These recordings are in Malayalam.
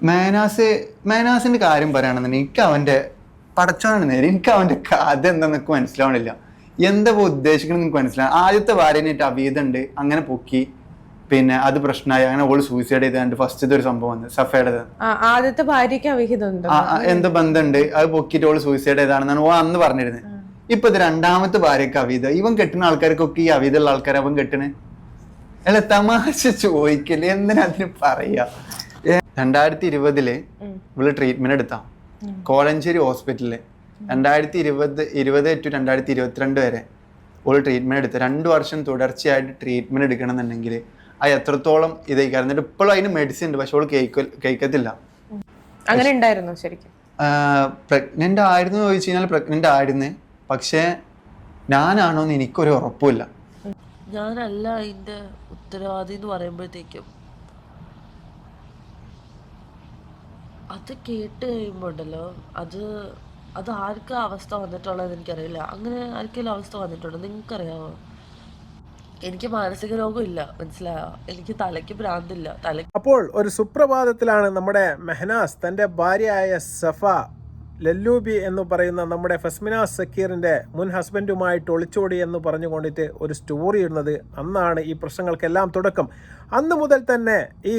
മേനാസിന്റെ കാര്യം പറയുകയാണെന്നുണ്ടെങ്കിൽ എനിക്ക് അവന്റെ പടച്ചോനാണ് നേരെ, എനിക്ക് അവന്റെ കഥ എന്താന്ന് എനിക്ക് മനസ്സിലാവണില്ല. എന്താ ഉദ്ദേശിക്കണം നിങ്ങൾക്ക് മനസ്സിലാവും. ആദ്യത്തെ ഭാര്യനായിട്ട് അവീതുണ്ട്, അങ്ങനെ പൊക്കി, പിന്നെ അത് പ്രശ്നമായി, അങ്ങനെ ഓള് സൂയിസൈഡ് ചെയ്താണ്ട് ഫസ്റ്റ് ഒരു സംഭവം വന്നു സഫയുടെ. ആദ്യത്തെ ഭാര്യക്ക് അവിഹിതമുണ്ട്, എന്ത് ബന്ധമുണ്ട്, അത് പൊക്കിയിട്ട് ഓള് സൂയിസൈഡ് ചെയ്താണെന്നാണ് ഓ അന്ന് പറഞ്ഞിരുന്നത്. ഇപ്പൊ ഇത് രണ്ടാമത്തെ ഭാര്യക്ക് അവീത. ഇവൻ കെട്ടുന്ന ആൾക്കാർക്കൊക്കെ ഈ അവീതുള്ള ആൾക്കാർ അവൻ കെട്ടണ്. അല്ല തമാശ ചോദിക്കല്, എന്തിനാ അതിന് പറയാ. 2020 ഇവള് ട്രീറ്റ്മെന്റ് എടുത്താ കോലഞ്ചേരി ഹോസ്പിറ്റലില്. 2020 to 2022 വരെ ഓള് ട്രീറ്റ്മെന്റ് എടുത്ത. 2 വർഷം തുടർച്ചയായിട്ട് ട്രീറ്റ്മെന്റ് എടുക്കണം എന്നുണ്ടെങ്കിൽ അത് എത്രത്തോളം ഇതായിക്കാരം. എന്നിട്ട് ഇപ്പോഴും അതിന് മെഡിസിൻ ഉണ്ട്, പക്ഷെ ഓള് കഴിക്കത്തില്ല. അങ്ങനെ ഉണ്ടായിരുന്നു ശരിക്കും. പ്രഗ്നന്റ് ആയിരുന്നു ചോദിച്ചു കഴിഞ്ഞാൽ പ്രഗ്നന്റ് ആയിരുന്നു, പക്ഷെ ഞാനാണോന്ന് എനിക്കൊരു ഉറപ്പില്ല. ഞാനല്ല അതിന്റെ ഉത്തരവാദി എന്ന് പറയുമ്പോഴത്തേക്കും അത് കേട്ട് കഴിയുമ്പോൾ ഉണ്ടല്ലോ, അത് ആർക്കും അവസ്ഥ വന്നിട്ടുള്ളത് എനിക്കറിയില്ല. അങ്ങനെ ആർക്കെങ്കിലും അവസ്ഥ വന്നിട്ടുണ്ടോ നിങ്ങൾക്കറിയാമോ? എനിക്ക് മാനസിക രോഗമില്ല, മനസ്സിലായോ? എനിക്ക് തലയ്ക്ക് ഭ്രാന്തില്ല. അപ്പോൾ ഒരു സുപ്രഭാതത്തിലാണ് നമ്മുടെ മെഹനാസ് തൻ്റെ ഭാര്യയായ സഫ ലല്ലൂബി എന്ന് പറയുന്ന നമ്മുടെ ഫസ്മിന സക്കീറിൻ്റെ മുൻ ഹസ്ബൻഡുമായിട്ട് ഒളിച്ചോടി എന്ന് പറഞ്ഞുകൊണ്ടിട്ട് ഒരു സ്റ്റോറി ഇടുന്നത്. അന്നാണ് ഈ പ്രശ്നങ്ങൾക്കെല്ലാം തുടക്കം. അന്ന് മുതൽ തന്നെ ഈ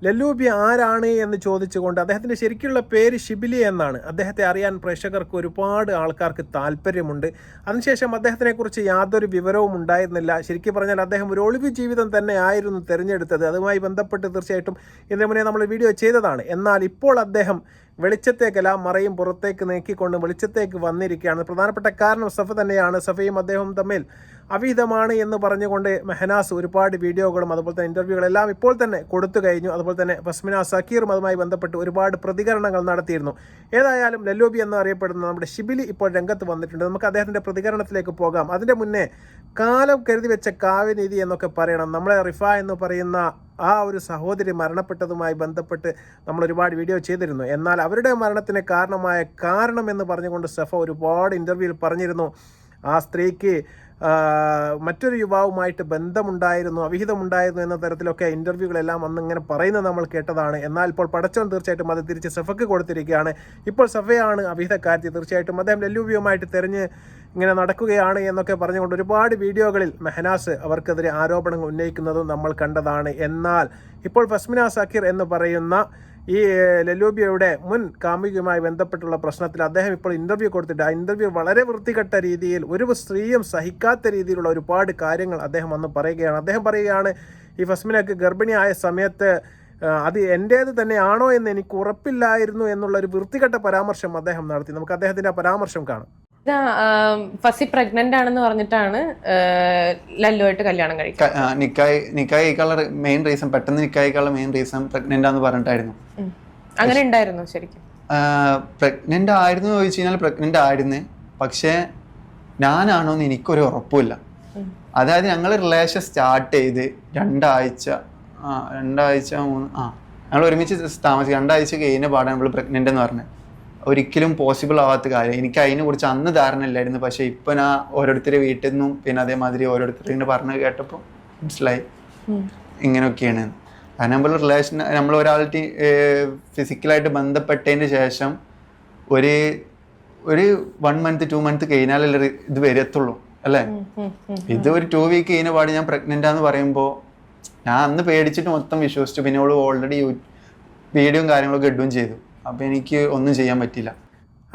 ലല്ലൂബി ആരാണ് എന്ന് ചോദിച്ചുകൊണ്ട്, അദ്ദേഹത്തിൻ്റെ ശരിക്കുള്ള പേര് ഷിബിലി എന്നാണ്. അദ്ദേഹത്തെ അറിയാൻ പ്രേക്ഷകർക്ക് ഒരുപാട് ആൾക്കാർക്ക് താല്പര്യമുണ്ട്. അതിനുശേഷം അദ്ദേഹത്തിനെക്കുറിച്ച് യാതൊരു വിവരവും ഉണ്ടായിരുന്നില്ല. ശരിക്കും പറഞ്ഞാൽ അദ്ദേഹം ഒരു ഒളിവ് ജീവിതം തന്നെ ആയിരുന്നു തിരഞ്ഞെടുത്തത്. അതുമായി ബന്ധപ്പെട്ട് തീർച്ചയായിട്ടും ഇതിനു മുന്നേ നമ്മൾ വീഡിയോ ചെയ്തതാണ്. എന്നാൽ ഇപ്പോൾ അദ്ദേഹം വെളിച്ചത്തേക്കല്ല, മറയും പുറത്തേക്ക് നീക്കിക്കൊണ്ട് വെളിച്ചത്തേക്ക് വന്നിരിക്കുകയാണ്. പ്രധാനപ്പെട്ട കാരണം സഫ തന്നെയാണ്. സഫയും അദ്ദേഹവും തമ്മിൽ അവിഹിതമാണ് എന്ന് പറഞ്ഞുകൊണ്ട് മെഹനാസ് ഒരുപാട് വീഡിയോകളും അതുപോലെ തന്നെ ഇൻ്റർവ്യൂകളെല്ലാം ഇപ്പോൾ തന്നെ കൊടുത്തു കഴിഞ്ഞു. അതുപോലെ തന്നെ ഫസ്മിന സക്കീറും അതുമായി ബന്ധപ്പെട്ട് ഒരുപാട് പ്രതികരണങ്ങൾ നടത്തിയിരുന്നു. ഏതായാലും ലല്ലൂബി എന്നറിയപ്പെടുന്ന നമ്മുടെ ഷിബിലി ഇപ്പോൾ രംഗത്ത് വന്നിട്ടുണ്ട്. നമുക്ക് അദ്ദേഹത്തിൻ്റെ പ്രതികരണത്തിലേക്ക് പോകാം. അതിൻ്റെ മുന്നേ കാലം കരുതി വെച്ച കാവ്യനീതി എന്നൊക്കെ പറയണം. നമ്മളെ റിഫ എന്ന് പറയുന്ന ആ ഒരു സഹോദരി മരണപ്പെട്ടതുമായി ബന്ധപ്പെട്ട് നമ്മൾ ഒരുപാട് വീഡിയോ ചെയ്തിരുന്നു. എന്നാൽ അവരുടെ മരണത്തിന് കാരണം എന്ന് പറഞ്ഞുകൊണ്ട് സഫ ഒരുപാട് ഇൻ്റർവ്യൂവിൽ പറഞ്ഞിരുന്നു. ആ സ്ത്രീക്ക് മറ്റൊരു യുവാവുമായിട്ട് ബന്ധമുണ്ടായിരുന്നു, അവിഹിതമുണ്ടായിരുന്നു എന്ന തരത്തിലൊക്കെ ഇൻ്റർവ്യൂകളെല്ലാം അന്ന് ഇങ്ങനെ പറയുന്നത് നമ്മൾ കേട്ടതാണ്. എന്നാൽ ഇപ്പോൾ പടച്ചവൻ തീർച്ചയായിട്ടും അത് തിരിച്ച് സഫയ്ക്ക് കൊടുത്തിരിക്കുകയാണ്. ഇപ്പോൾ സഫയാണ് അവിഹിതക്കാരത്തി. തീർച്ചയായിട്ടും അദ്ദേഹം ലല്ലൂബിയുമായിട്ട് തെരഞ്ഞ് ഇങ്ങനെ നടക്കുകയാണ് എന്നൊക്കെ പറഞ്ഞുകൊണ്ട് ഒരുപാട് വീഡിയോകളിൽ മെഹനാസ് അവർക്കെതിരെ ആരോപണങ്ങൾ ഉന്നയിക്കുന്നതും നമ്മൾ കണ്ടതാണ്. എന്നാൽ ഇപ്പോൾ ഫസ്മിന സക്കീർ എന്ന് പറയുന്ന ഈ ലല്ലൂബിയുടെ മുൻ കാമുകിയുമായി ബന്ധപ്പെട്ടുള്ള പ്രശ്നത്തിൽ അദ്ദേഹം ഇപ്പോൾ ഇൻ്റർവ്യൂ കൊടുത്തിട്ട് ആ ഇൻ്റർവ്യൂ വളരെ വൃത്തികെട്ട രീതിയിൽ, ഒരു സ്ത്രീയും സഹിക്കാത്ത രീതിയിലുള്ള ഒരുപാട് കാര്യങ്ങൾ അദ്ദേഹം അന്ന് പറയുകയാണ്. അദ്ദേഹം പറയുകയാണ്, ഈ ഫസ്മിനക്ക് ഗർഭിണിയായ സമയത്ത് അത് എൻ്റേത് തന്നെയാണോ എന്ന് എനിക്ക് ഉറപ്പില്ലായിരുന്നു എന്നുള്ളൊരു വൃത്തികെട്ട പരാമർശം അദ്ദേഹം നടത്തി. നമുക്ക് അദ്ദേഹത്തിൻ്റെ ആ പരാമർശം കാണാം. ഫസി പ്രഗ്നന്റ് ആണെന്ന് പറഞ്ഞിട്ടാണ് ലല്ലുവായിട്ട് കല്യാണം കഴിക്കുന്നത്. നിക്കായിക്കുള്ള മെയിൻ റീസൺ, പെട്ടെന്ന് നിക്കായിക്കുള്ള മെയിൻ റീസൺ പ്രഗ്നന്റ് ആണെന്ന് പറഞ്ഞിട്ടായിരുന്നു. അങ്ങനെ ഉണ്ടായിരുന്നു ശരിക്കും. പ്രഗ്നന്റ് ആയിരുന്നു ചോദിച്ചു കഴിഞ്ഞാൽ പ്രഗ്നന്റ് ആയിരുന്നു, പക്ഷെ ഞാനാണോന്ന് എനിക്കൊരു ഉറപ്പില്ല. അതായത് ഞങ്ങൾ റിലേഷൻ സ്റ്റാർട്ട് ചെയ്ത് രണ്ടാഴ്ച ഞങ്ങൾ ഒരുമിച്ച് താമസിക്കും. 2 ആഴ്ച കഴിഞ്ഞ പാടാണ് നമ്മൾ പ്രഗ്നന്റ് എന്ന് പറഞ്ഞത്. ഒരിക്കലും പോസിബിൾ ആവാത്ത കാര്യം. എനിക്ക് അതിനെ കുറിച്ച് അന്ന് ധാരണ ഇല്ലായിരുന്നു. പക്ഷെ ഇപ്പൊ ഞാൻ ഓരോരുത്തരുടെ വീട്ടിൽ നിന്നും പിന്നെ അതേമാതിരി ഓരോരുത്തർ ഇങ്ങനെ പറഞ്ഞു കേട്ടപ്പോൾ മനസ്സിലായി ഇങ്ങനെയൊക്കെയാണ്. കാരണം നമ്മൾ ഒരാളുടെ ഫിസിക്കലായിട്ട് ബന്ധപ്പെട്ടതിന് ശേഷം ഒരു 1 month 2 month കഴിഞ്ഞാലല്ലേ ഇത് വരത്തുള്ളൂ അല്ലേ. ഇത് ഒരു 2 week കഴിഞ്ഞ പാട് ഞാൻ പ്രഗ്നന്റ് ആന്ന് പറയുമ്പോൾ ഞാൻ അന്ന് പേടിച്ചിട്ട് മൊത്തം വിശ്വസിച്ചു. പിന്നെ അവള് ഓൾറെഡി വീഡിയോയും കാര്യങ്ങളൊക്കെ ഇടുകയും ചെയ്തു. അപ്പം എനിക്ക് ഒന്നും ചെയ്യാൻ പറ്റില്ല.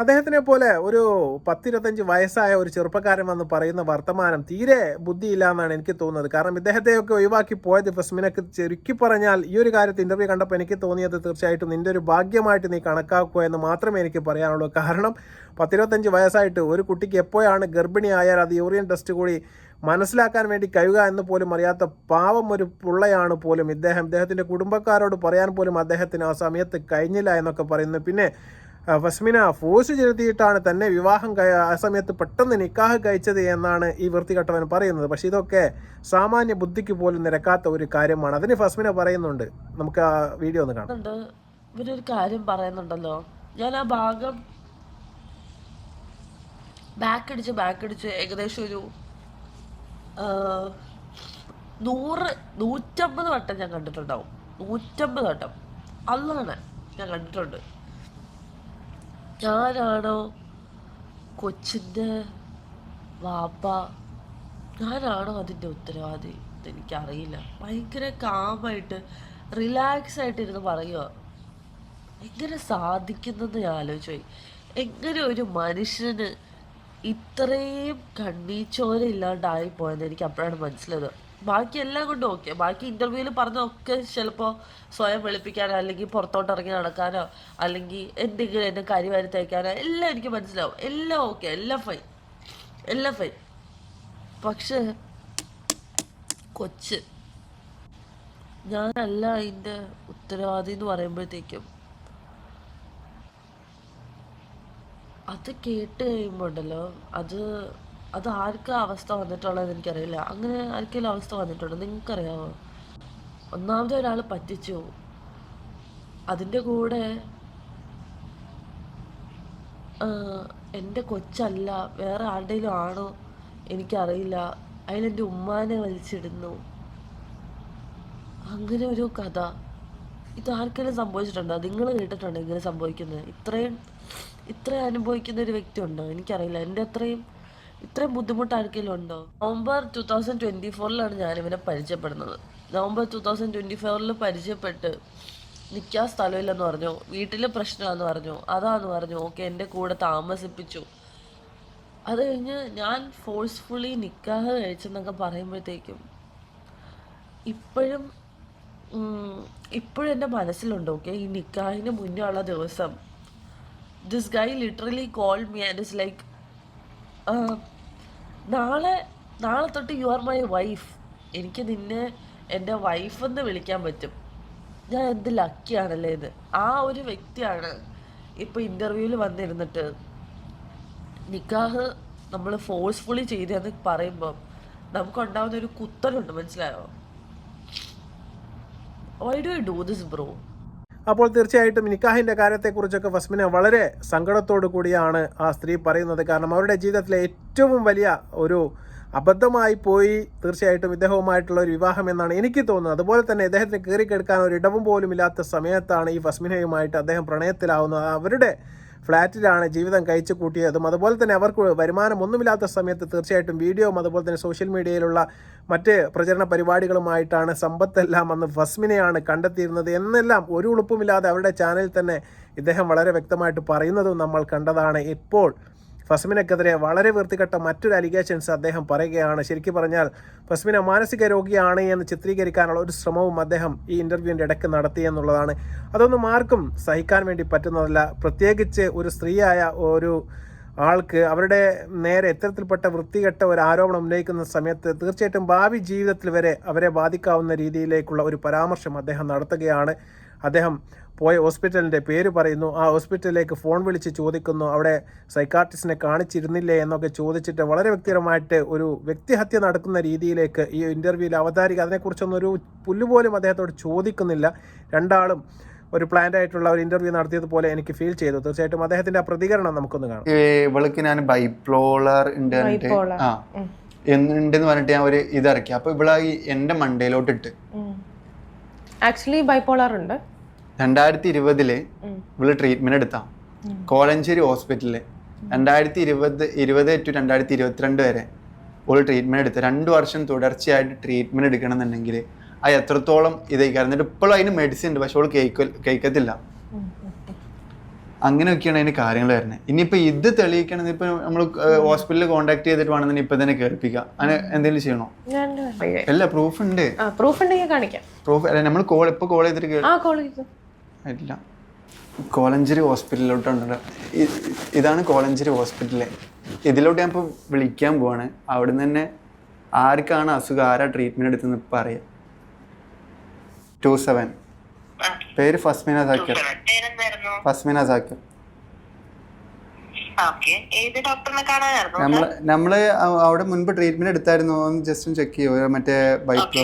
അദ്ദേഹത്തിനെ പോലെ ഒരു 10-25 വയസ്സായ ഒരു ചെറുപ്പക്കാരൻ വന്ന് പറയുന്ന വർത്തമാനം തീരെ ബുദ്ധിയില്ല എന്നാണ് എനിക്ക് തോന്നുന്നത്. കാരണം ഇദ്ദേഹത്തെയൊക്കെ ഒഴിവാക്കി പോയത് ഫസ്മിനക്ക് ചുരുക്കി പറഞ്ഞാൽ ഈ ഒരു കാര്യത്തിൽ ഇൻ്റർവ്യൂ കണ്ടപ്പോൾ എനിക്ക് തോന്നിയത് തീർച്ചയായിട്ടും നിൻ്റെ ഒരു ഭാഗ്യമായിട്ട് നീ കണക്കാക്കുക എന്ന് മാത്രമേ എനിക്ക് പറയാനുള്ളൂ. കാരണം 10-25 വയസ്സായിട്ട് ഒരു കുട്ടിക്ക് എപ്പോഴാണ് ഗർഭിണിയായാൽ അത് യൂറിയൻ ടെസ്റ്റ് കൂടി മനസ്സിലാക്കാൻ വേണ്ടി കഴിയുക എന്ന് പോലും അറിയാത്ത പാവം ഒരു പിള്ളയാണ് പോലും ഇദ്ദേഹത്തിൻ്റെ കുടുംബക്കാരോട് പറയാൻ പോലും അദ്ദേഹത്തിന് ആ സമയത്ത് കഴിഞ്ഞില്ല എന്നൊക്കെ പറയുന്നു. പിന്നെ ഫസ്മിന ഫോഴ്സ് ചെലുത്തിയിട്ടാണ് തന്നെ വിവാഹം ആ സമയത്ത് പെട്ടെന്ന് നിക്കാഹ് കഴിച്ചത് എന്നാണ് ഈ വൃത്തികെട്ടവൻ പറയുന്നത്. പക്ഷെ ഇതൊക്കെ സാമാന്യ ബുദ്ധിക്ക് പോലും നിരക്കാത്ത ഒരു കാര്യമാണ്. അതിന് ഫസ്മിന പറയുന്നുണ്ട്. നമുക്ക് ആ വീഡിയോ ഒന്ന് കാണാം. ഇവരൊരു കാര്യം പറയുന്നുണ്ടല്ലോ, ഞാൻ ആ ഭാഗം ബാക്കടിച്ച് ഏകദേശം ഒരു 100-150 വട്ടം ഞാൻ കണ്ടിട്ടുണ്ടാവും. 150 വട്ടം. അല്ലാണ് ഞാൻ കണ്ടിട്ടുണ്ട്. ഞാനാണോ കൊച്ചിൻ്റെ വാപ്പ, ഞാനാണോ അതിൻ്റെ ഉത്തരവാദി എനിക്കറിയില്ല. ഭയങ്കര കാമായിട്ട് റിലാക്സ് ആയിട്ടിരുന്ന് പറയുക. എങ്ങനെ സാധിക്കുന്നെന്ന് ഞാൻ ആലോചിച്ചു പോയി. എങ്ങനെ ഒരു മനുഷ്യന് ഇത്രയും കണ്ണീച്ചോര ഇല്ലാണ്ടായി പോയെന്ന് എനിക്ക് അപ്പോഴാണ് മനസ്സിലായത്. ബാക്കി എല്ലാം കൊണ്ടും ഓക്കെ, ബാക്കി ഇൻ്റർവ്യൂവിൽ പറഞ്ഞൊക്കെ ചിലപ്പോൾ സ്വയം വെളുപ്പിക്കാനോ അല്ലെങ്കിൽ പുറത്തോട്ട് ഇറങ്ങി നടക്കാനോ അല്ലെങ്കിൽ എന്തെങ്കിലും എന്നെ കരിവാരി തയ്ക്കാനോ എല്ലാം എനിക്ക് മനസ്സിലാവും. എല്ലാം ഓക്കെ, എല്ലാം ഫൈൻ, എല്ലാം ഫൈൻ. പക്ഷേ കൊച്ച്, ഞാനല്ല അതിൻ്റെ ഉത്തരവാദി എന്ന് പറയുമ്പോഴത്തേക്കും അത് കേട്ട് കഴിയുമ്പോൾ ഉണ്ടല്ലോ, അത് ആർക്കാ അവസ്ഥ വന്നിട്ടുള്ളത് എനിക്കറിയില്ല. അങ്ങനെ ആർക്കെങ്കിലും അവസ്ഥ വന്നിട്ടുണ്ടോ നിങ്ങൾക്കറിയാമോ? ഒന്നാമത്തെ ഒരാൾ പറ്റിച്ചു, അതിൻ്റെ കൂടെ എൻ്റെ കൊച്ചല്ല വേറെ ആരുടെയും ആണോ എനിക്കറിയില്ല, അതിലെൻ്റെ ഉമ്മാനെ വലിച്ചിടുന്നു. അങ്ങനെ ഒരു കഥ ഇതാർക്കെങ്കിലും സംഭവിച്ചിട്ടുണ്ടോ? നിങ്ങൾ കേട്ടിട്ടുണ്ടോ ഇങ്ങനെ സംഭവിക്കുന്നത്? ഇത്രയും അനുഭവിക്കുന്ന ഒരു വ്യക്തി ഉണ്ടോ? എനിക്കറിയില്ല. എൻ്റെ ഇത്രയും ബുദ്ധിമുട്ട് ആർക്കെങ്കിലും ഉണ്ടോ? നവംബർ 2024 ഞാനിവനെ പരിചയപ്പെടുന്നത്. നവംബർ 2024 പരിചയപ്പെട്ട് നിൽക്കാൻ സ്ഥലമില്ലെന്ന് പറഞ്ഞു, വീട്ടിൽ പ്രശ്നമാണെന്ന് പറഞ്ഞു, അതാന്ന് പറഞ്ഞു. ഓക്കെ, എൻ്റെ കൂടെ താമസിപ്പിച്ചു. അത് കഴിഞ്ഞ് ഞാൻ ഫോഴ്സ്ഫുള്ളി നിക്കാഹ് കഴിച്ചെന്നൊക്കെ പറയുമ്പോഴത്തേക്കും ഇപ്പോഴും എൻ്റെ മനസ്സിലുണ്ട്. ഓക്കെ, ഈ നിക്കാഹിന് മുന്നേ ഉള്ള ദിവസം this guy literally called me and is like, നാളെ തൊട്ട് യു ആർ മൈ വൈഫ്, എനിക്ക് നിന്നെ എൻ്റെ വൈഫെന്ന് വിളിക്കാൻ പറ്റും. ഞാൻ എന്ത് ലക്കിയാണല്ലേ ഇത്. ആ ഒരു വ്യക്തിയാണ് ഇപ്പോൾ ഇൻ്റർവ്യൂവിൽ വന്നിരുന്നിട്ട് നിക്കാഹ് നമ്മൾ ഫോഴ്സ്ഫുള്ളി ചെയ്തതെന്ന് പറയുമ്പോൾ നമുക്കുണ്ടാവുന്ന ഒരു കുത്തലുണ്ട്, മനസ്സിലായോ? Why do you do this bro? അപ്പോൾ തീർച്ചയായിട്ടും നിക്കാഹിൻ്റെ കാര്യത്തെക്കുറിച്ചൊക്കെ ഫസ്മിന വളരെ സങ്കടത്തോടു കൂടിയാണ് ആ സ്ത്രീ പറയുന്നത്. കാരണം അവരുടെ ജീവിതത്തിലെ ഏറ്റവും വലിയ ഒരു അബദ്ധമായി പോയി തീർച്ചയായിട്ടും ഇദ്ദേഹവുമായിട്ടുള്ള ഒരു വിവാഹം എന്നാണ് എനിക്ക് തോന്നുന്നത്. അതുപോലെ തന്നെ ഇദ്ദേഹത്തിന് കയറിക്കെടുക്കാൻ ഒരു ഇടവും പോലും ഇല്ലാത്ത സമയത്താണ് ഈ ഫസ്മിനയുമായിട്ട് അദ്ദേഹം പ്രണയത്തിലാവുന്നത്. അവരുടെ ഫ്ലാറ്റിലാണ് ജീവിതം കഴിച്ചു കൂട്ടിയതും. അതുപോലെ തന്നെ അവർക്ക് വരുമാനം ഒന്നുമില്ലാത്ത സമയത്ത് തീർച്ചയായിട്ടും വീഡിയോയും അതുപോലെ തന്നെ സോഷ്യൽ മീഡിയയിലുള്ള മറ്റ് പ്രചരണ പരിപാടികളുമായിട്ടാണ് സമ്പത്തെല്ലാം അന്ന് ഫസ്മിനെയാണ് കണ്ടെത്തിയിരുന്നത് എന്നെല്ലാം ഒരു ഉളുപ്പുമില്ലാതെ അവരുടെ ചാനലിൽ തന്നെ ഇദ്ദേഹം വളരെ വ്യക്തമായിട്ട് പറയുന്നതും നമ്മൾ കണ്ടതാണ്. ഇപ്പോൾ ഫസ്മിനക്കെതിരെ വളരെ വൃത്തികെട്ട മറ്റൊരു അലിഗേഷൻസ് അദ്ദേഹം പറയുകയാണ്. ശരിക്കും പറഞ്ഞാൽ ഫസ്മിന മാനസിക രോഗിയാണ് എന്ന് ചിത്രീകരിക്കാനുള്ള ഒരു ശ്രമവും അദ്ദേഹം ഈ ഇൻ്റർവ്യൂവിൻ്റെ ഇടയ്ക്ക് നടത്തി എന്നുള്ളതാണ്. അതൊന്നും ആർക്കും സഹിക്കാൻ വേണ്ടി പറ്റുന്നതല്ല. പ്രത്യേകിച്ച് ഒരു സ്ത്രീയായ ഒരു ആൾക്ക് അവരുടെ നേരെ ഇത്തരത്തിൽപ്പെട്ട വൃത്തികെട്ട ഒരു ആരോപണം ഉന്നയിക്കുന്ന സമയത്ത് തീർച്ചയായിട്ടും ഭാവി ജീവിതത്തിൽ വരെ അവരെ ബാധിക്കാവുന്ന രീതിയിലേക്കുള്ള ഒരു പരാമർശം അദ്ദേഹം നടത്തുകയാണ്. അദ്ദേഹം പോയ ഹോസ്പിറ്റലിൻ്റെ പേര് പറയുന്നു, ആ ഹോസ്പിറ്റലിലേക്ക് ഫോൺ വിളിച്ച് ചോദിക്കുന്നു, അവിടെ സൈക്കാട്രിസ്റ്റിനെ കാണിച്ചിരുന്നില്ലേ എന്നൊക്കെ ചോദിച്ചിട്ട് വളരെ വ്യക്തിപരമായിട്ട് ഒരു വ്യക്തിഹത്യ നടക്കുന്ന രീതിയിലേക്ക് ഈ ഇൻ്റർവ്യൂവിൽ അവതാരിക അതിനെക്കുറിച്ചൊന്നും ഒരു പുല്ലുപോലും അദ്ദേഹത്തോട് ചോദിക്കുന്നില്ല. രണ്ടാളും ഒരു പ്ലാൻഡ് ആയിട്ടുള്ള ഒരു ഇൻ്റർവ്യൂ നടത്തിയതുപോലെ എനിക്ക് ഫീൽ ചെയ്തു. തീർച്ചയായിട്ടും അദ്ദേഹത്തിൻ്റെ ആ പ്രതികരണം നമുക്കൊന്ന് കാണാം. ഇവൾക്ക് ഞാൻ ബൈപ്പോളർ ഉണ്ട് എന്നുണ്ടെന്ന് പറഞ്ഞിട്ട് ഞാൻ ഒരു ഇതിറക്കി. അപ്പൊ ഇവിടെ എന്റെ മണ്ടയിലോട്ട് ഇട്ട് ആക്ച്വലി ബൈപ്പോളർ ഉണ്ട്. 2020 ഇവള് ട്രീറ്റ്മെന്റ് എടുത്താ കോലഞ്ചേരി ഹോസ്പിറ്റലില്. 2020 to 2022 വരെ ഇവള് ട്രീറ്റ്മെന്റ് എടുത്ത. 2 വർഷം തുടർച്ചയായിട്ട് ട്രീറ്റ്മെന്റ് എടുക്കണം എന്നുണ്ടെങ്കിൽ അത് എത്രത്തോളം ഇതായിരിക്കും. എന്നിട്ട് ഇപ്പോഴും അതിന് മെഡിസിൻ ഉണ്ട്, പക്ഷെ അവള് കഴിക്കത്തില്ല. അങ്ങനെയൊക്കെയാണ് അതിന് കാര്യങ്ങൾ വരുന്നത്. ഇനിയിപ്പോ ഇത് തെളിയിക്കണത് ഇപ്പൊ നമ്മൾ ഹോസ്പിറ്റലിൽ കോൺടാക്ട് ചെയ്തിട്ട് വേണമെന്ന് ഇപ്പൊ തന്നെ കേൾപ്പിക്കാം. അങ്ങനെ എന്തെങ്കിലും ചെയ്യണോ? അല്ല, പ്രൂഫ് ഉണ്ട്. പ്രൂഫ് അല്ല, നമ്മൾ ഇപ്പൊ കോൾ ചെയ്തിട്ട് ഇല്ല. കോലഞ്ചേരി ഹോസ്പിറ്റലിലോട്ടുണ്ട്. ഇതാണ് കോലഞ്ചേരി ഹോസ്പിറ്റല്. ഇതിലോട്ട് ഞാൻ ഇപ്പോൾ വിളിക്കാൻ പോവാണ്. അവിടെ നിന്ന് തന്നെ ആർക്കാണ് അസുഖം, ആരാ ട്രീറ്റ്മെന്റ് എടുത്തെന്ന് ഇപ്പം അറിയാം. 27 പേര് ഫസ്മിന സാക്കിർ. ഫസ്മിന സാക്കിർ. നമ്മള് അവിടെ മുൻപ് ട്രീറ്റ്മെന്റ് എടുത്തായിരുന്നു. ജസ്റ്റ് ചെക്ക് ചെയ്യോ മറ്റേ ബൈക്ക്.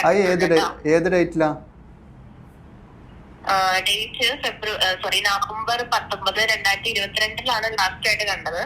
അത് ഏത് ഡേറ്റിലാ? നവംബർ 19, 2022 ലാസ്റ്റ് ആയിട്ട് കണ്ടത്.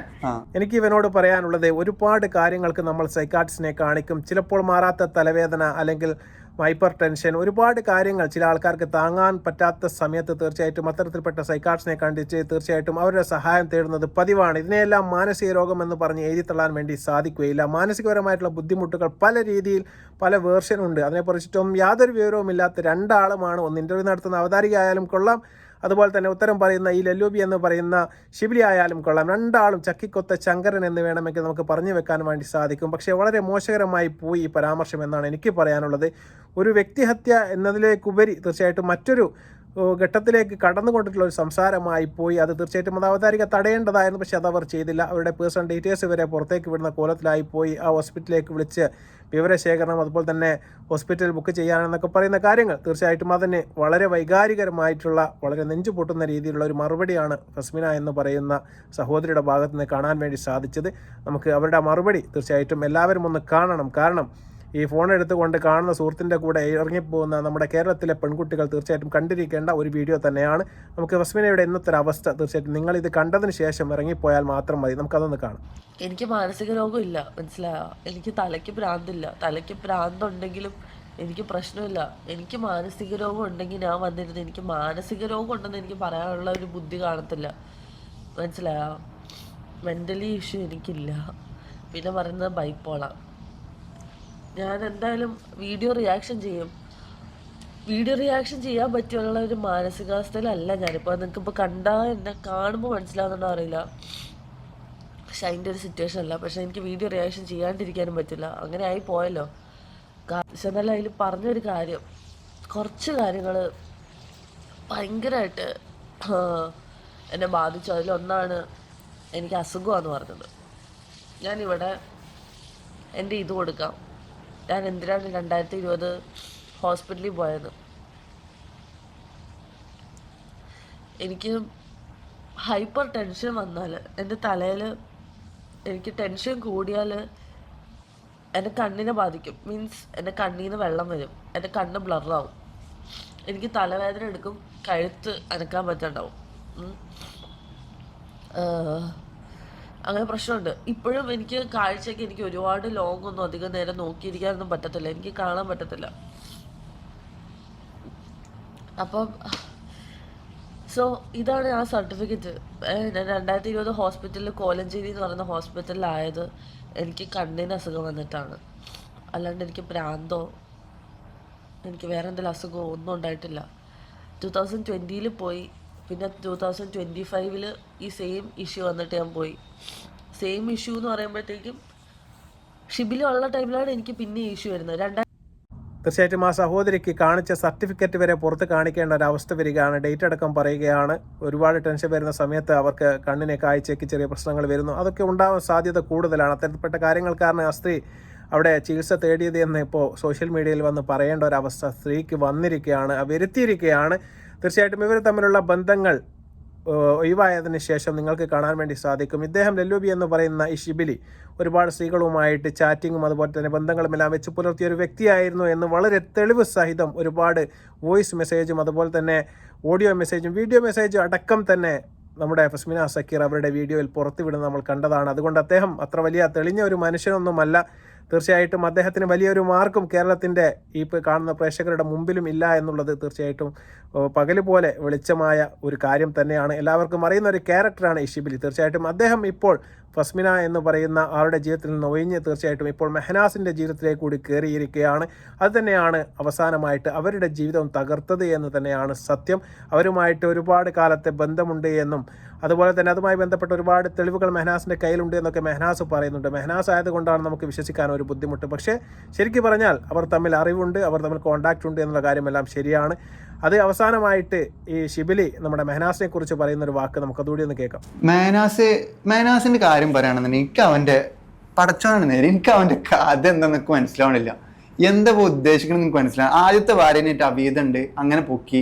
എനിക്ക് ഇവനോട് പറയാനുള്ളത്, ഒരുപാട് കാര്യങ്ങൾക്ക് നമ്മൾ സൈക്കാട്രിസ്റ്റിനെ കാണിക്കും. ചിലപ്പോൾ മാറാത്ത തലവേദന അല്ലെങ്കിൽ ഹൈപ്പർ ടെൻഷൻ, ഒരുപാട് കാര്യങ്ങൾ ചില ആൾക്കാർക്ക് താങ്ങാൻ പറ്റാത്ത സമയത്ത് തീർച്ചയായിട്ടും അത്തരത്തിൽപ്പെട്ട സൈക്കാട്രിസ്റ്റിനെ കണ്ടിട്ട് തീർച്ചയായിട്ടും അവരുടെ സഹായം തേടുന്നത് പതിവാണ്. ഇതിനെയെല്ലാം മാനസിക രോഗം എന്ന് പറഞ്ഞ് എഴുതിത്തള്ളാൻ വേണ്ടി സാധിക്കുകയില്ല. മാനസികപരമായിട്ടുള്ള ബുദ്ധിമുട്ടുകൾ പല രീതിയിൽ പല വേർഷനുണ്ട്. അതിനെക്കുറിച്ചിട്ടും യാതൊരു വിവരവുമില്ലാത്ത രണ്ടാളുമാണ്, ഒന്ന് ഇൻ്റർവ്യൂ നടത്തുന്ന അവതാരിക ആയാലും കൊള്ളാം, അതുപോലെ തന്നെ ഉത്തരം പറയുന്ന ഈ ലല്ലൂബി എന്ന് പറയുന്ന ഷിബിലി ആയാലും കൊള്ളാം. രണ്ടാളും ചക്കിക്കൊത്ത ശങ്കരൻ എന്ന് വേണമെങ്കിൽ നമുക്ക് പറഞ്ഞു വെക്കാൻ വേണ്ടി സാധിക്കും. പക്ഷേ വളരെ മോശകരമായി പോയി ഈ പരാമർശം എന്നാണ് എനിക്ക് പറയാനുള്ളത്. ഒരു വ്യക്തിഹത്യ എന്നതിലേക്കുപരി തീർച്ചയായിട്ടും മറ്റൊരു ഘട്ടത്തിലേക്ക് കടന്നുകൊണ്ടിട്ടുള്ള ഒരു സംസാരമായി പോയി. അത് തീർച്ചയായിട്ടും അത് അവതാരിക തടയേണ്ടതായിരുന്നു, പക്ഷേ അതവർ ചെയ്തില്ല. അവരുടെ പേഴ്സണൽ ഡീറ്റെയിൽസ് വരെ പുറത്തേക്ക് വിടുന്ന കോലത്തിലായി പോയി. ആ ഹോസ്പിറ്റലിലേക്ക് വിളിച്ച് വിവരശേഖരണം, അതുപോലെ തന്നെ ഹോസ്പിറ്റൽ ബുക്ക് ചെയ്യാനെന്നൊക്കെ പറയുന്ന കാര്യങ്ങൾ തീർച്ചയായിട്ടും അതിന് വളരെ വൈകാരികരമായിട്ടുള്ള വളരെ നെഞ്ചു പൊട്ടുന്ന രീതിയിലുള്ള ഒരു മറുപടിയാണ് ഫസ്മിന എന്ന് പറയുന്ന സഹോദരിയുടെ ഭാഗത്ത് നിന്ന് കാണാൻ വേണ്ടി സാധിച്ചത്. നമുക്ക് അവരുടെ മറുപടി തീർച്ചയായിട്ടും എല്ലാവരും ഒന്ന് കാണണം. കാരണം ഈ ഫോൺ എടുത്തുകൊണ്ട് കാണുന്ന സുഹൃത്തിൻ്റെ കൂടെ ഇറങ്ങിപ്പോകുന്ന നമ്മുടെ കേരളത്തിലെ പെൺകുട്ടികൾ തീർച്ചയായിട്ടും കണ്ടിരിക്കേണ്ട ഒരു വീഡിയോ തന്നെയാണ്. നമുക്ക് ഫസ്മിനയുടെ ഇന്നത്തെ ഒരു അവസ്ഥ തീർച്ചയായിട്ടും നിങ്ങളിത് കണ്ടതിന് ശേഷം ഇറങ്ങിപ്പോയാൽ മാത്രം മതി. നമുക്കതൊന്ന് കാണാം. എനിക്ക് മാനസിക രോഗമില്ല, മനസ്സിലായോ? എനിക്ക് തലയ്ക്ക് ഭ്രാന്തില്ല. തലയ്ക്ക് ഭ്രാന്തുണ്ടെങ്കിലും എനിക്ക് പ്രശ്നമില്ല. എനിക്ക് മാനസിക രോഗം ഉണ്ടെങ്കിൽ ഞാൻ വന്നിരുന്നത് എനിക്ക് മാനസിക രോഗം ഉണ്ടെന്ന് എനിക്ക് പറയാനുള്ള ഒരു ബുദ്ധി കാണത്തില്ല, മനസ്സിലായോ? മെൻ്റലി ഇഷ്യൂ എനിക്കില്ല. പിന്നെ പറയുന്നത് ബൈപ്പോളാ. ഞാൻ എന്തായാലും വീഡിയോ റിയാക്ഷൻ ചെയ്യും. വീഡിയോ റിയാക്ഷൻ ചെയ്യാൻ പറ്റിയുള്ള ഒരു മാനസികാവസ്ഥയിലല്ല ഞാനിപ്പോൾ. നിങ്ങൾക്കിപ്പോൾ കണ്ടാൽ എന്നെ കാണുമ്പോൾ മനസ്സിലാവുന്നുണ്ടോ അറിയില്ല, പക്ഷെ അതിൻ്റെ ഒരു സിറ്റുവേഷൻ അല്ല. പക്ഷെ എനിക്ക് വീഡിയോ റിയാക്ഷൻ ചെയ്യാണ്ടിരിക്കാനും പറ്റില്ല, അങ്ങനെ ആയി പോയല്ലോ. പക്ഷെ എന്നാലും അതിൽ പറഞ്ഞൊരു കാര്യം, കുറച്ച് കാര്യങ്ങൾ ഭയങ്കരമായിട്ട് എന്നെ ബാധിച്ചു. അതിലൊന്നാണ് എനിക്ക് അസുഖമാണെന്ന് പറഞ്ഞത്. ഞാനിവിടെ എൻ്റെ ഇത് കൊടുക്കാം. ഞാൻ എന്തിനാണ് 2020 ഹോസ്പിറ്റലിൽ പോയത്? എനിക്ക് ഹൈപ്പർ ടെൻഷൻ വന്നാൽ എൻ്റെ തലയിൽ എനിക്ക് ടെൻഷൻ കൂടിയാൽ എൻ്റെ കണ്ണിനെ ബാധിക്കും. മീൻസ് എൻ്റെ കണ്ണിൽ നിന്ന് വെള്ളം വരും, എൻ്റെ കണ്ണ് ബ്ലറാവും, എനിക്ക് തലവേദന എടുക്കും, കഴുത്ത് അനക്കാൻ പറ്റാണ്ടാവും. അങ്ങനെ പ്രശ്നമുണ്ട്. ഇപ്പോഴും എനിക്ക് കാഴ്ചയ്ക്ക് എനിക്ക് ഒരുപാട് ലോങ് ഒന്നും അധികം നേരം നോക്കിയിരിക്കാനൊന്നും പറ്റത്തില്ല, എനിക്ക് കാണാൻ പറ്റത്തില്ല. അപ്പം ഇതാണ് ആ സർട്ടിഫിക്കറ്റ്. ഞാൻ 2020 ഹോസ്പിറ്റലിൽ കോലഞ്ചേരി എന്ന് പറയുന്ന ഹോസ്പിറ്റലിലായത് എനിക്ക് കണ്ണിന് അസുഖം വന്നിട്ടാണ്. അല്ലാണ്ട് എനിക്ക് ഭ്രാന്തോ എനിക്ക് വേറെ എന്തെങ്കിലും അസുഖമോ ഒന്നും ഉണ്ടായിട്ടില്ല. 2020 പോയി, പിന്നെ 2025 ഈ സെയിം ഇഷ്യൂ വന്നിട്ട് ഞാൻ പോയി. സെയിം ഇഷ്യൂ എന്ന് പറയുമ്പോഴത്തേക്കും ഷിബിലുള്ള ടൈമിലാണ് എനിക്ക് പിന്നെ ഇഷ്യൂ വരുന്നത്. തീർച്ചയായിട്ടും ആ സഹോദരിക്ക് കാണിച്ച സർട്ടിഫിക്കറ്റ് വരെ പുറത്ത് കാണിക്കേണ്ട ഒരു അവസ്ഥ വരികയാണ്. ഡേറ്റ് അടക്കം പറയുകയാണ്. ഒരുപാട് ടെൻഷൻ വരുന്ന സമയത്ത് അവർക്ക് കണ്ണിനെ കാഴ്ചയ്ക്ക് ചെറിയ പ്രശ്നങ്ങൾ വരുന്നു. അതൊക്കെ ഉണ്ടാവാൻ സാധ്യത കൂടുതലാണ്. അത്തരത്തിൽപ്പെട്ട കാര്യങ്ങൾ കാരണം ആ സ്ത്രീ അവിടെ ചികിത്സ തേടിയത് എന്ന് ഇപ്പോൾ സോഷ്യൽ മീഡിയയിൽ വന്ന് പറയേണ്ട ഒരവസ്ഥ സ്ത്രീക്ക് വന്നിരിക്കുകയാണ്, വരുത്തിയിരിക്കുകയാണ്. തീർച്ചയായിട്ടും ഇവർ തമ്മിലുള്ള ബന്ധങ്ങൾ ഒഴിവായതിനു ശേഷം നിങ്ങൾക്ക് കാണാൻ വേണ്ടി സാധിക്കും. ഇദ്ദേഹം ലല്ലൂബി എന്ന് പറയുന്ന ഈ ഷിബിലി ഒരുപാട് സ്ത്രീകളുമായിട്ട് ചാറ്റിങ്ങും അതുപോലെ തന്നെ ബന്ധങ്ങളുമെല്ലാം വെച്ച് പുലർത്തിയ ഒരു വ്യക്തിയായിരുന്നു എന്ന് വളരെ തെളിവ് സഹിതം ഒരുപാട് വോയിസ് മെസ്സേജും അതുപോലെ തന്നെ ഓഡിയോ മെസ്സേജും വീഡിയോ മെസ്സേജും അടക്കം തന്നെ നമ്മുടെ ഫസ്മിന സക്കീർ അവരുടെ വീഡിയോയിൽ പുറത്തുവിടുന്നത് നമ്മൾ കണ്ടതാണ്. അതുകൊണ്ട് അദ്ദേഹം അത്ര വലിയ തെളിഞ്ഞ ഒരു മനുഷ്യനൊന്നുമല്ല. തീർച്ചയായിട്ടും അദ്ദേഹത്തിന് വലിയൊരു മാർക്കും കേരളത്തിൻ്റെ ഈ കാണുന്ന പ്രേക്ഷകരുടെ മുമ്പിലും ഇല്ല എന്നുള്ളത് തീർച്ചയായിട്ടും പകല് പോലെ വെളിച്ചമായ ഒരു കാര്യം തന്നെയാണ്. എല്ലാവർക്കും അറിയുന്ന ഒരു ക്യാരക്ടറാണ് ഈ ഷിബിലി. തീർച്ചയായിട്ടും അദ്ദേഹം ഇപ്പോൾ ഫസ്മിന എന്ന് പറയുന്ന ആളുടെ ജീവിതത്തിൽ നിന്ന് ഒഴിഞ്ഞ് തീർച്ചയായിട്ടും ഇപ്പോൾ മെഹനാസിൻ്റെ ജീവിതത്തിലേക്ക് കൂടി കയറിയിരിക്കുകയാണ്. അതുതന്നെയാണ് അവസാനമായിട്ട് അവരുടെ ജീവിതം തകർത്തത് എന്ന് തന്നെയാണ് സത്യം. അവരുമായിട്ട് ഒരുപാട് കാലത്തെ ബന്ധമുണ്ട് എന്നും അതുപോലെ തന്നെ അതുമായി ബന്ധപ്പെട്ട ഒരുപാട് തെളിവുകൾ മെഹനാസിൻ്റെ കയ്യിലുണ്ട് എന്നൊക്കെ മെഹനാസ് പറയുന്നുണ്ട്. മെഹനാസ് ആയതുകൊണ്ടാണ് നമുക്ക് വിശ്വസിക്കാൻ ഒരു ബുദ്ധിമുട്ട്. പക്ഷേ ശരിക്കും പറഞ്ഞാൽ അവർ തമ്മിൽ അറിവുണ്ട്, അവർ തമ്മിൽ കോൺടാക്റ്റ് ഉണ്ട് എന്നുള്ള കാര്യമെല്ലാം ശരിയാണ്. അത് അവസാനമായിട്ട് ഈ ഷിബിലി നമ്മുടെ മെഹനാസിനെ കുറിച്ച് പറയുന്ന ഒരു വാക്ക് നമുക്കതുകൂടി ഒന്ന് കേൾക്കാം. മെഹനാസിന്റെ കാര്യം പറയുകയാണെന്നുണ്ടെങ്കിൽ എനിക്ക് അവന്റെ പടച്ചോനാണ് നേരെ, എനിക്ക് അവന്റെ കഥ എന്താണെന്ന് എനിക്ക് മനസ്സിലാവണില്ല. എന്താ ഉദ്ദേശിക്കണം നിങ്ങൾക്ക് മനസ്സിലാവും. ആദ്യത്തെ ഭാര്യനായിട്ട് അവീതുണ്ട്, അങ്ങനെ പൊക്കി,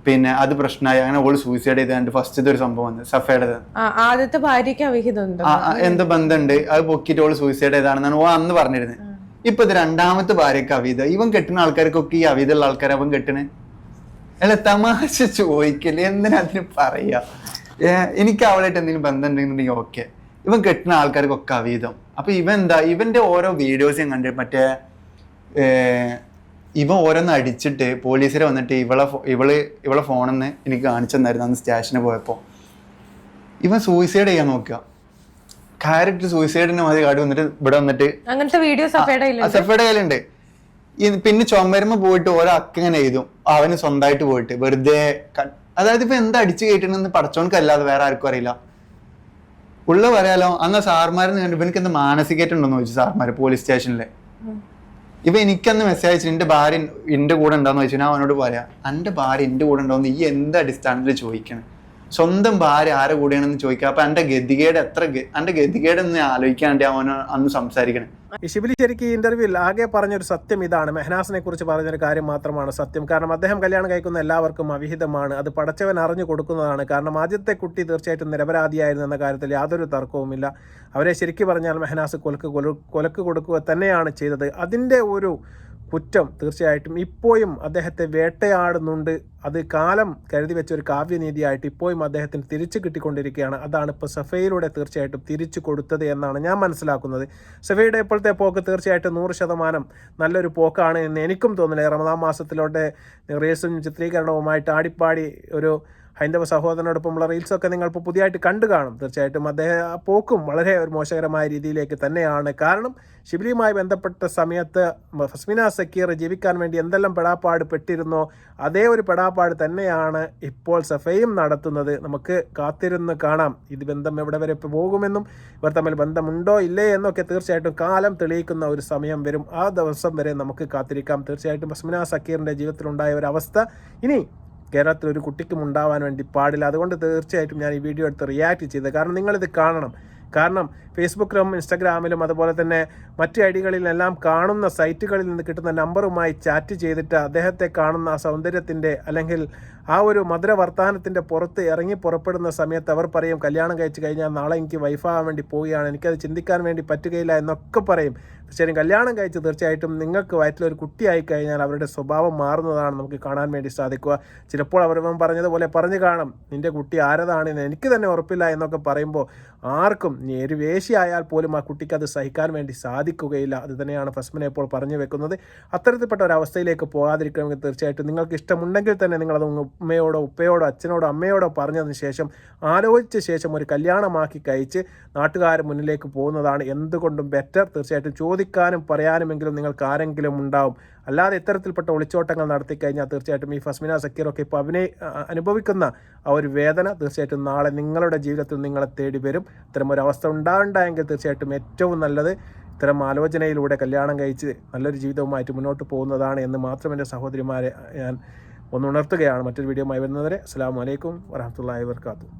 പിന്നെ അത് പ്രശ്നമായി, അങ്ങനെ ഓള് സൂയിസൈഡ് ചെയ്താണ്ട് ഫസ്റ്റ് ഒരു സംഭവം വന്നത് സഫയുടെ ആദ്യത്തെ ഭാര്യയ്ക്ക് അവിഹിതമുണ്ട്, എന്തോ ബന്ധമുണ്ട്, അത് പൊക്കിയിട്ട് ഓള് സൂയിസൈഡ് ചെയ്താണെന്നാണ് ഓ അന്ന് പറഞ്ഞിരുന്നത്. ഇപ്പൊ ഇത് രണ്ടാമത്തെ ഭാര്യക്ക് അവീത. ഇവൻ കെട്ടുന്ന ആൾക്കാർക്കൊക്കെ ഈ അവീതുള്ള ആൾക്കാരെ അവൻ കെട്ടണേ. അല്ല തമാശ ചോദിക്കല്ലേ, എന്തിനാ അതിന് പറയാ. എനിക്ക് അവളായിട്ട് എന്തെങ്കിലും ബന്ധം ഉണ്ടെന്നുണ്ടെങ്കിൽ ഓക്കെ. ഇവൻ കെട്ടുന്ന ആൾക്കാർക്കൊക്കെ അവീതം. അപ്പൊ ഇവൻ എന്താ, ഇവന്റെ ഓരോ വീഡിയോസ് ഞാൻ കണ്ടിട്ട് മറ്റേ ഇവൻ ഓരോന്ന് അടിച്ചിട്ട് പോലീസുകാരെ വന്നിട്ട് ഇവളെ ഫോണിൽ നിന്ന് എനിക്ക് കാണിച്ചു തന്നായിരുന്നു അന്ന് സ്റ്റേഷനിൽ പോയപ്പോൾ. ഇവൻ സൂയിസൈഡ് ചെയ്യാൻ നോക്കുക, ക്യാരക്ടർ സൂയിസൈഡിന് മതി കാട്ടി വന്നിട്ട് ഇവിടെ വന്നിട്ട് അങ്ങനത്തെ വീഡിയോസ് സഫയുടെ കയ്യിലുണ്ട്. പിന്നെ ചുമരുമ്പോ പോയിട്ട് ഓരോ അക്കിങ്ങനെ എഴുതും അവന് സ്വന്തമായിട്ട് പോയിട്ട് വെറുതെ. അതായത് ഇപ്പൊ എന്താ അടിച്ചു കയറ്റണമെന്ന് പടച്ചോൺക്കല്ലാതെ വേറെ ആർക്കും അറിയില്ല. ഉള്ള പറയാലോ, അന്ന് സാർമാരെന്ന് കണ്ടു എനിക്ക് എന്താ മാനസികമായിട്ടുണ്ടോന്ന് ചോദിച്ചു സാർമാര് പോലീസ് സ്റ്റേഷനിലെ. ഇപ്പൊ എനിക്കന്ന് മെസ്സേജ് അയച്ചു എന്റെ ഭാര്യ എന്റെ കൂടെ ഉണ്ടാന്ന് ചോദിച്ചു. ഞാൻ അവനോട് പറയാം, എന്റെ ഭാര്യ എന്റെ കൂടെ ഉണ്ടോന്ന് ഈ എന്ത് അടിസ്ഥാനത്തിൽ ചോദിക്കണം? സ്വന്തം ഭാര്യ ആരെ കൂടെയാണെന്ന് ചോദിക്കുക. അപ്പൊ എന്റെ ഗതികേടെന്ന് ആലോചിക്കാണ്ട് അവന് അന്ന് സംസാരിക്കണം. ഈ ഷിബിലി ശരിക്കും ഈ ഇന്റർവ്യൂവിൽ ആകെ പറഞ്ഞൊരു സത്യം ഇതാണ്, മെഹനാസിനെ കുറിച്ച് പറഞ്ഞൊരു കാര്യം മാത്രമാണ് സത്യം. കാരണം അദ്ദേഹം കല്യാണം കഴിക്കുന്ന എല്ലാവർക്കും അവിഹിതമാണ്, അത് പടച്ചവൻ അറിഞ്ഞു കൊടുക്കുന്നതാണ്. കാരണം ആദ്യത്തെ കുട്ടി തീർച്ചയായിട്ടും നിരപരാധിയായിരുന്നു എന്ന കാര്യത്തിൽ യാതൊരു തർക്കവുമില്ല. അവരെ ശരിക്കും പറഞ്ഞാൽ മെഹനാസ് കൊലക്ക് കൊടുക്കുക തന്നെയാണ് ചെയ്തത്. അതിൻ്റെ ഒരു കുറ്റം തീർച്ചയായിട്ടും ഇപ്പോഴും അദ്ദേഹത്തെ വേട്ടയാടുന്നുണ്ട്. അത് കാലം കരുതി വെച്ച ഒരു കാവ്യനീതിയായിട്ട് ഇപ്പോഴും അദ്ദേഹത്തിന് തിരിച്ചു കിട്ടിക്കൊണ്ടിരിക്കുകയാണ്. അതാണ് ഇപ്പോൾ സഫയിലൂടെ തീർച്ചയായിട്ടും തിരിച്ചു കൊടുത്തത് എന്നാണ് ഞാൻ മനസ്സിലാക്കുന്നത്. സഫയുടെ ഇപ്പോഴത്തെ പോക്ക് തീർച്ചയായിട്ടും 100% നല്ലൊരു പോക്കാണ് എന്ന് എനിക്കും തോന്നുന്നില്ല. റമദാൻ മാസത്തിലോട്ട് റീൽസും ചിത്രീകരണവുമായിട്ട് ആടിപ്പാടി ഒരു ഹൈന്ദവ സഹോദരനോടൊപ്പമുള്ള റീൽസൊക്കെ നിങ്ങളിപ്പോൾ പുതിയതായിട്ട് കണ്ടു കാണും. തീർച്ചയായിട്ടും അദ്ദേഹം ആ പോക്കും വളരെ ഒരു മോശകരമായ രീതിയിലേക്ക് തന്നെയാണ്. കാരണം ഷിബിലിയുമായി ബന്ധപ്പെട്ട സമയത്ത് ഫസ്മിന സക്കീർ ജീവിക്കാൻ വേണ്ടി എന്തെല്ലാം പെടാപ്പാട് പെട്ടിരുന്നോ അതേ ഒരു പെടാപ്പാട് തന്നെയാണ് ഇപ്പോൾ സഫയും നടത്തുന്നത്. നമുക്ക് കാത്തിരുന്ന് കാണാം ഇത് ബന്ധം എവിടെ വരെ പോകുമെന്നും ഇവർ തമ്മിൽ ബന്ധമുണ്ടോ ഇല്ലേ എന്നൊക്കെ തീർച്ചയായിട്ടും കാലം തെളിയിക്കുന്ന ഒരു സമയം വരും. ആ ദിവസം വരെ നമുക്ക് കാത്തിരിക്കാം. തീർച്ചയായിട്ടും ഫസ്മിന സക്കീറിൻ്റെ ജീവിതത്തിലുണ്ടായ ഒരു അവസ്ഥ ഇനി കേരളത്തിൽ ഒരു കുട്ടിക്കും ഉണ്ടാവാൻ വേണ്ടി പാടില്ല. അതുകൊണ്ട് തീർച്ചയായിട്ടും ഞാൻ ഈ വീഡിയോ എടുത്ത് റിയാക്ട് ചെയ്തത്. കാരണം നിങ്ങളിത് കാണണം. കാരണം ഫേസ്ബുക്കിലും ഇൻസ്റ്റാഗ്രാമിലും അതുപോലെ തന്നെ മറ്റ് ഐഡികളിലെല്ലാം കാണുന്ന സൈറ്റുകളിൽ നിന്ന് കിട്ടുന്ന നമ്പറുമായി ചാറ്റ് ചെയ്തിട്ട് അദ്ദേഹത്തെ കാണുന്ന ആ സൗന്ദര്യത്തിൻ്റെ അല്ലെങ്കിൽ ആ ഒരു മധുര വർത്തമാനത്തിൻ്റെ പുറത്ത് ഇറങ്ങി പുറപ്പെടുന്ന സമയത്ത് അവർ പറയും കല്യാണം കഴിച്ച് കഴിഞ്ഞാൽ നാളെ എനിക്ക് വൈഫാകാൻ വേണ്ടി പോവുകയാണ്, എനിക്കത് ചിന്തിക്കാൻ വേണ്ടി പറ്റുകയില്ല എന്നൊക്കെ പറയും. തീർച്ചയായും കല്യാണം കഴിച്ച് തീർച്ചയായിട്ടും നിങ്ങൾക്ക് വയറ്റിലൊരു കുട്ടിയായി കഴിഞ്ഞാൽ അവരുടെ സ്വഭാവം മാറുന്നതാണ് നമുക്ക് കാണാൻ വേണ്ടി സാധിക്കുക. ചിലപ്പോൾ അവർ പറഞ്ഞതുപോലെ പറഞ്ഞു കാണും നിൻ്റെ കുട്ടി ആരതാണെന്ന് എനിക്ക് തന്നെ ഉറപ്പില്ല എന്നൊക്കെ പറയുമ്പോൾ ആർക്കും നീ ഒരു വേശിയായാൽ പോലും ആ കുട്ടിക്ക് അത് സഹിക്കാൻ വേണ്ടി സാധിക്കുകയില്ല. അത് തന്നെയാണ് ഫസ്മിനെ ഇപ്പോൾ പറഞ്ഞു വെക്കുന്നത്. അത്തരത്തിൽപ്പെട്ട ഒരവസ്ഥയിലേക്ക് പോകാതിരിക്കണമെങ്കിൽ തീർച്ചയായിട്ടും നിങ്ങൾക്ക് ഇഷ്ടമുണ്ടെങ്കിൽ തന്നെ നിങ്ങളത് ഉമ്മയോടോ ഉപ്പയോടോ അച്ഛനോടോ അമ്മയോടോ പറഞ്ഞതിന് ശേഷം ആലോചിച്ച ശേഷം ഒരു കല്യാണമാക്കി കഴിച്ച് നാട്ടുകാർ മുന്നിലേക്ക് പോകുന്നതാണ് എന്തുകൊണ്ടും ബെറ്റർ. തീർച്ചയായിട്ടും ചോദിക്കാനും പറയാനുമെങ്കിലും നിങ്ങൾക്ക് ആരെങ്കിലും ഉണ്ടാവും. അല്ലാതെ ഇത്തരത്തിൽപ്പെട്ട ഒളിച്ചോട്ടങ്ങൾ നടത്തിക്കഴിഞ്ഞാൽ തീർച്ചയായിട്ടും ഈ ഫസ്മിന സക്കീറൊക്കെ ഇപ്പോൾ അനുഭവിക്കുന്ന ആ ഒരു വേദന തീർച്ചയായിട്ടും നാളെ നിങ്ങളുടെ ജീവിതത്തിൽ നിങ്ങളെ തേടി വരും. ഇത്തരം ഒരു അവസ്ഥ ഉണ്ടായെങ്കിൽ തീർച്ചയായിട്ടും ഏറ്റവും നല്ലത് ഇത്തരം ആലോചനയിലൂടെ കല്യാണം കഴിച്ച് നല്ലൊരു ജീവിതവുമായിട്ട് മുന്നോട്ട് പോകുന്നതാണ് എന്ന് മാത്രം എൻ്റെ സഹോദരിമാരെ ഞാൻ ഒന്ന് ഉണർത്തുകയാണ്. മറ്റൊരു വീഡിയോയുമായി വരുന്നവരെ അസ്സലാമു അലൈക്കും വറഹ്മത്തുള്ളാഹി വബറകാതുഹു.